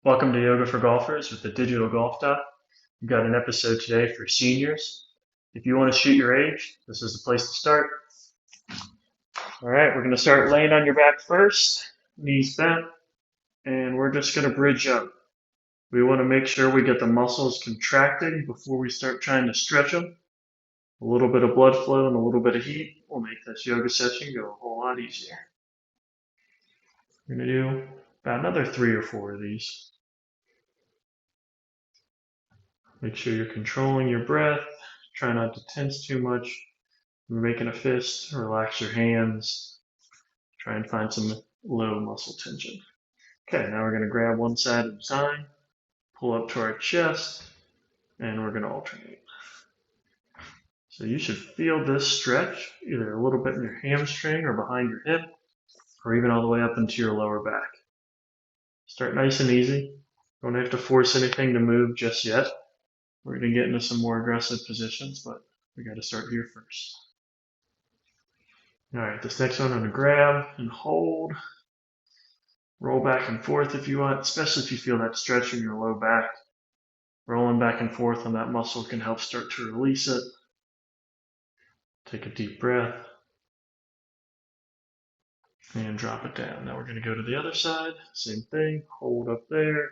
Welcome to Yoga for Golfers with the Digital Golf Doc. We've got an episode today for seniors. If you want to shoot your age, this is the place to start. All right, we're going to start laying on your back first, knees bent, and we're just going to bridge up. We want to make sure we get the muscles contracting before we start trying to stretch them. A little bit of blood flow and a little bit of heat will make this yoga session go a whole lot easier. We're going to do about another 3 or 4 of these. Make sure you're controlling your breath. Try not to tense too much. When you're making a fist, relax your hands. Try and find some low muscle tension. Okay, now we're going to grab one side at a time, pull up to our chest, and we're going to alternate. So you should feel this stretch either a little bit in your hamstring or behind your hip, or even all the way up into your lower back. Start nice and easy. Don't have to force anything to move just yet. We're going to get into some more aggressive positions, but we got to start here first. All right, this next one I'm going to grab and hold. Roll back and forth if you want, especially if you feel that stretch in your low back. Rolling back and forth on that muscle can help start to release it. Take a deep breath and drop it down. Now we're going to go to the other side. Same thing, hold up there.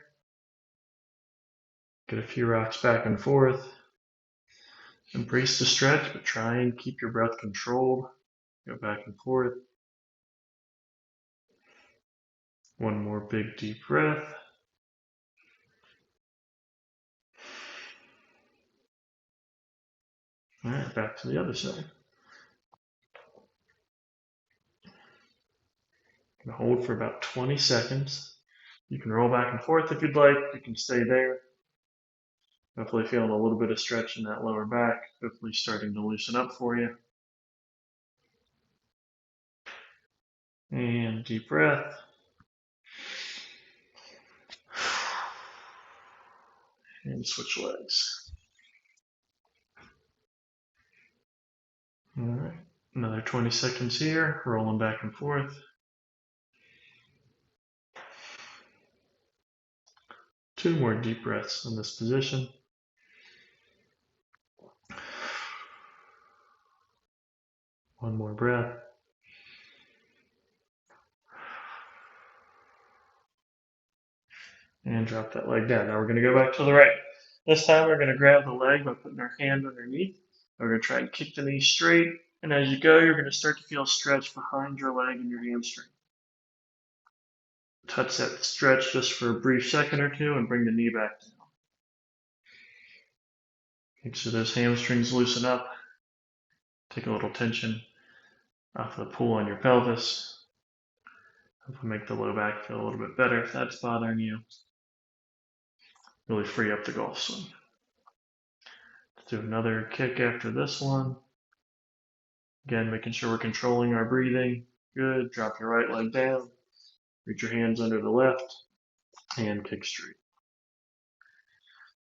Get a few rocks back and forth. Embrace the stretch, but try and keep your breath controlled. Go back and forth. One more big deep breath. All right, back to the other side. Gonna hold for about 20 seconds. You can roll back and forth if you'd like. You can stay there. Hopefully feeling a little bit of stretch in that lower back. Hopefully starting to loosen up for you. And deep breath. And switch legs. All right, another 20 seconds here, rolling back and forth. 2 more deep breaths in this position. One more breath. And drop that leg down. Now we're going to go back to the right. This time we're going to grab the leg by putting our hand underneath. We're going to try and kick the knee straight. And as you go, you're going to start to feel stretch behind your leg and your hamstring. Touch that stretch just for a brief second or two and bring the knee back down. Make sure those hamstrings loosen up. Take a little tension off the pull on your pelvis. Hopefully make the low back feel a little bit better if that's bothering you. Really free up the golf swing. Let's do another kick after this one. Again, making sure we're controlling our breathing. Good. Drop your right leg down. Reach your hands under the left and kick straight.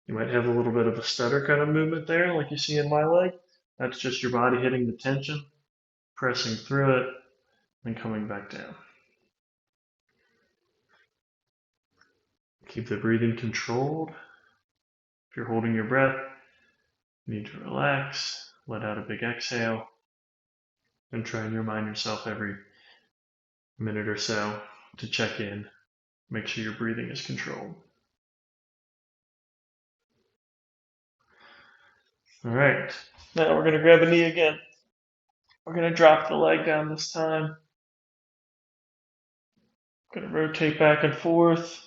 You might have a little bit of a stutter kind of movement there, like you see in my leg. That's just your body hitting the tension, pressing through it, and coming back down. Keep the breathing controlled. If you're holding your breath, you need to relax, let out a big exhale, and try and remind yourself every minute or so to check in, make sure your breathing is controlled. All right, now we're going to grab a knee again. We're going to drop the leg down this time. Going to rotate back and forth.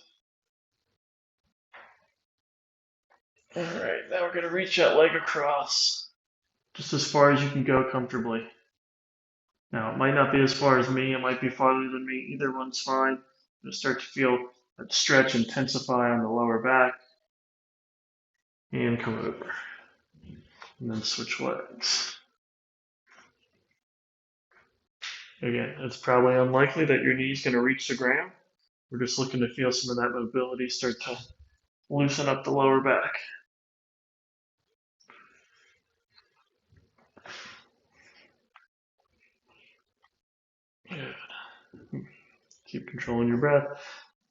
All right, now we're going to reach that leg across, just as far as you can go comfortably. Now, it might not be as far as me, it might be farther than me. Either one's fine. You'll start to feel that stretch intensify on the lower back. And come over. And then switch legs. Again, it's probably unlikely that your knee's going to reach the ground. We're just looking to feel some of that mobility start to loosen up the lower back. Good. Keep controlling your breath.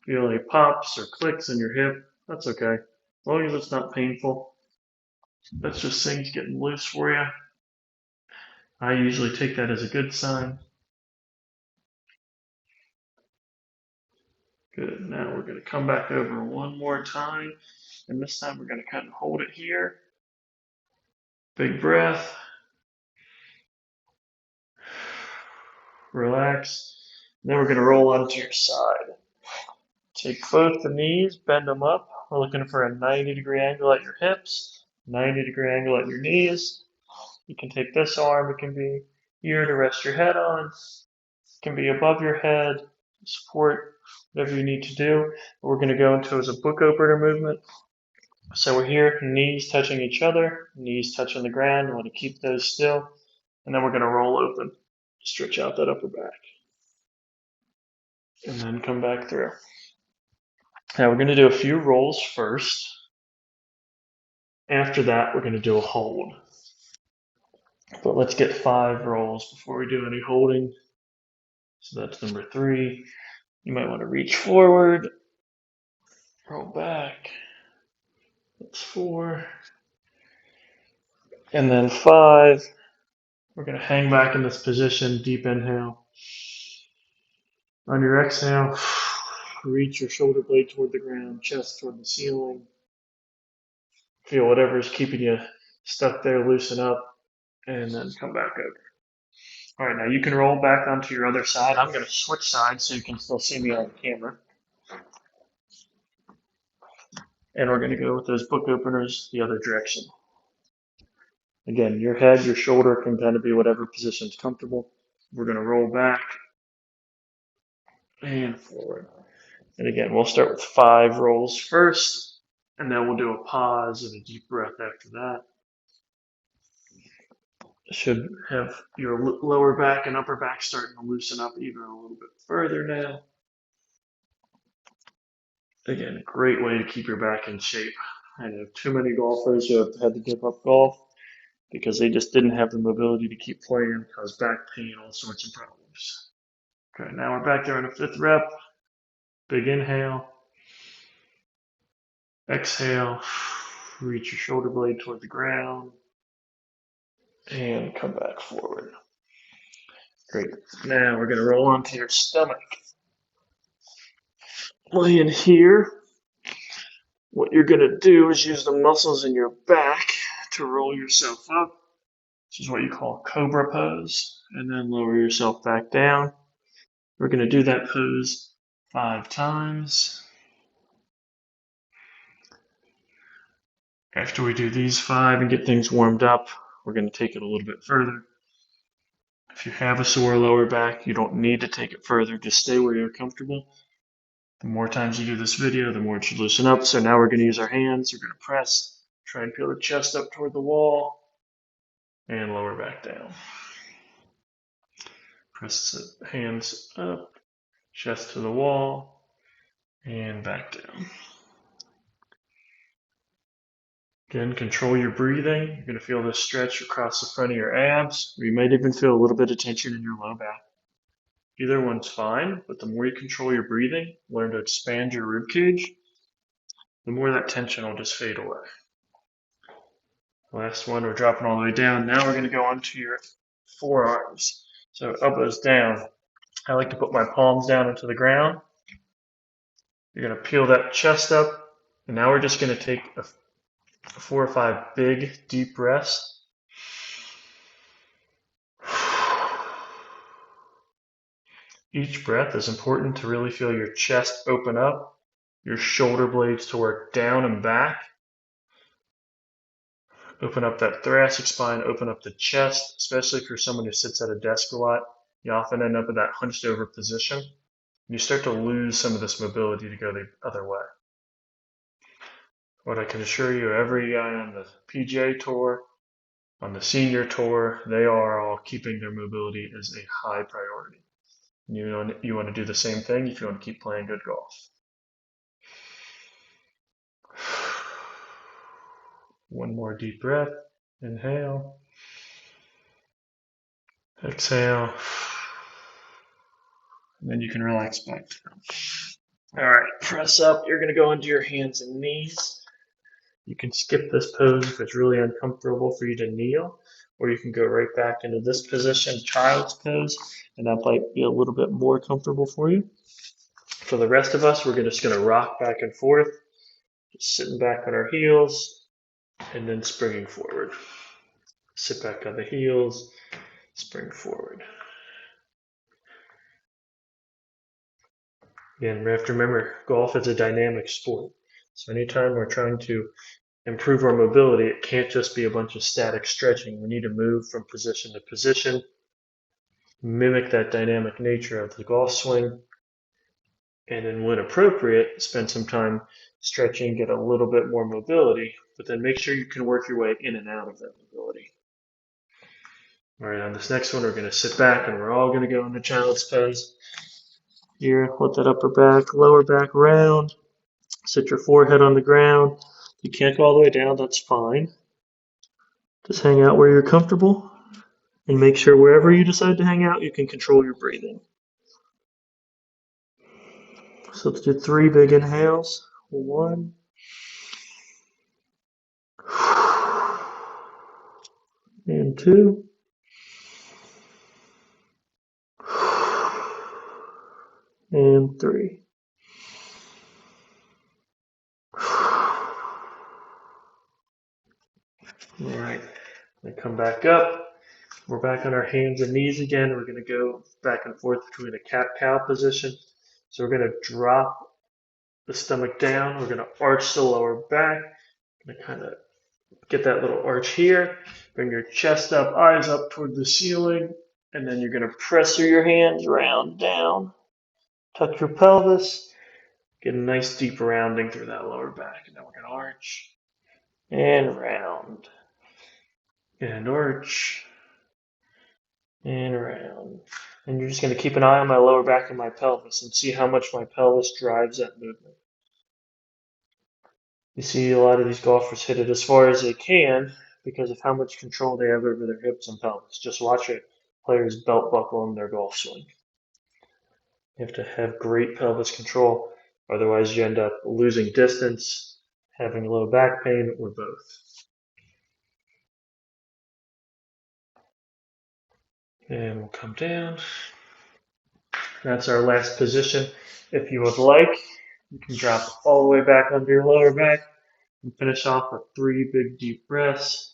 Feel any pops or clicks in your hip, that's okay. As long as it's not painful, that's just things getting loose for you. I usually take that as a good sign. Good. Now we're going to come back over one more time, and this time we're going to kind of hold it here. Big breath. Relax. Then we're going to roll onto your side. Take both the knees, bend them up. We're looking for a 90-degree angle at your hips, 90-degree angle at your knees. You can take this arm, it can be here to rest your head on. It can be above your head, support whatever you need to do. What we're going to go into is a book opener movement. So we're here, knees touching each other, knees touching the ground. You want to keep those still. And then we're going to roll open, stretch out that upper back. And then come back through. Now we're going to do a few rolls first. After that, we're going to do a hold. But let's get 5 rolls before we do any holding. So that's number 3. You might want to reach forward, roll back. That's 4. And then 5. We're going to hang back in this position, deep inhale. On your exhale, reach your shoulder blade toward the ground, chest toward the ceiling. Feel whatever is keeping you stuck there, loosen up, and then come back over. All right, now you can roll back onto your other side. I'm going to switch sides so you can still see me on camera. And we're going to go with those book openers the other direction. Again, your head, your shoulder can kind of be whatever position is comfortable. We're going to roll back and forward. And again, we'll start with 5 rolls first, and then we'll do a pause and a deep breath after that. Should have your lower back and upper back starting to loosen up even a little bit further now. Again, a great way to keep your back in shape. I know too many golfers who have had to give up golf because they just didn't have the mobility to keep playing, cause back pain, all sorts of problems. Okay, now we're back there in a 5th rep. Big inhale. Exhale. Reach your shoulder blade toward the ground. And come back forward. Great. Now we're going to roll onto your stomach. Laying here, what you're going to do is use the muscles in your back to roll yourself up. This is what you call cobra pose. And then lower yourself back down. We're going to do that pose 5 times. After we do these 5 and get things warmed up, we're going to take it a little bit further. If you have a sore lower back, you don't need to take it further. Just stay where you're comfortable. The more times you do this video, the more it should loosen up. So now we're going to use our hands. We're going to press, try and peel the chest up toward the wall, and lower back down. Press the hands up, chest to the wall, and back down. Again, control your breathing. You're going to feel this stretch across the front of your abs. You might even feel a little bit of tension in your low back. Either one's fine, but the more you control your breathing, learn to expand your rib cage, the more that tension will just fade away. Last one, we're dropping all the way down. Now we're going to go onto your forearms. So elbows down. I like to put my palms down into the ground. You're going to peel that chest up, and now we're just going to take a 4 or 5 big, deep breaths. Each breath is important to really feel your chest open up, your shoulder blades to work down and back. Open up that thoracic spine, open up the chest, especially for someone who sits at a desk a lot. You often end up in that hunched over position. You start to lose some of this mobility to go the other way. What I can assure you, every guy on the PGA Tour, on the senior tour, they are all keeping their mobility as a high priority. You want to do the same thing if you want to keep playing good golf. One more deep breath. Inhale. Exhale. And then you can relax back down. All right, press up. You're going to go into your hands and knees. You can skip this pose if it's really uncomfortable for you to kneel, or you can go right back into this position, child's pose, and that might be a little bit more comfortable for you. For the rest of us, we're just going to rock back and forth, just sitting back on our heels and then springing forward. Sit back on the heels, spring forward. Again, we have to remember golf is a dynamic sport. So anytime we're trying to improve our mobility, it can't just be a bunch of static stretching. We need to move from position to position, mimic that dynamic nature of the golf swing, and then when appropriate, spend some time stretching, get a little bit more mobility, but then make sure you can work your way in and out of that mobility. All right, on this next one, we're going to sit back and we're all going to go into child's pose. Here, let that upper back, lower back round. Sit your forehead on the ground. If you can't go all the way down, that's fine. Just hang out where you're comfortable and make sure wherever you decide to hang out, you can control your breathing. So let's do 3 big inhales. 1, and 2, and 3. All right, then come back up. We're back on our hands and knees again. We're going to go back and forth between a cat-cow position. So we're going to drop the stomach down. We're going to arch the lower back. Going to kind of get that little arch here. Bring your chest up, eyes up toward the ceiling. And then you're going to press through your hands, round down. Tuck your pelvis. Get a nice deep rounding through that lower back. And then we're going to arch and round and arch and around. And you're just going to keep an eye on my lower back and my pelvis and see how much my pelvis drives that movement. You see a lot of these golfers hit it as far as they can because of how much control they have over their hips and pelvis. Just watch it. Players belt buckle in their golf swing. You have to have great pelvis control, otherwise you end up losing distance, having low back pain, or both. And we'll come down. That's our last position. If you would like, you can drop all the way back onto your lower back and finish off with 3 big deep breaths.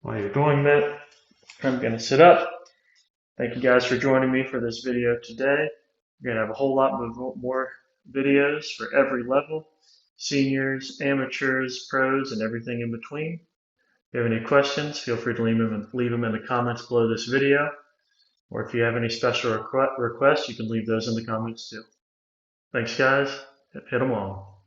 While you're doing that, I'm going to sit up. Thank you guys for joining me for this video today. We're going to have a whole lot more videos for every level, seniors, amateurs, pros, and everything in between. If you have any questions, feel free to leave them in the comments below this video. Or if you have any special requests, you can leave those in the comments too. Thanks, guys. Hit them all.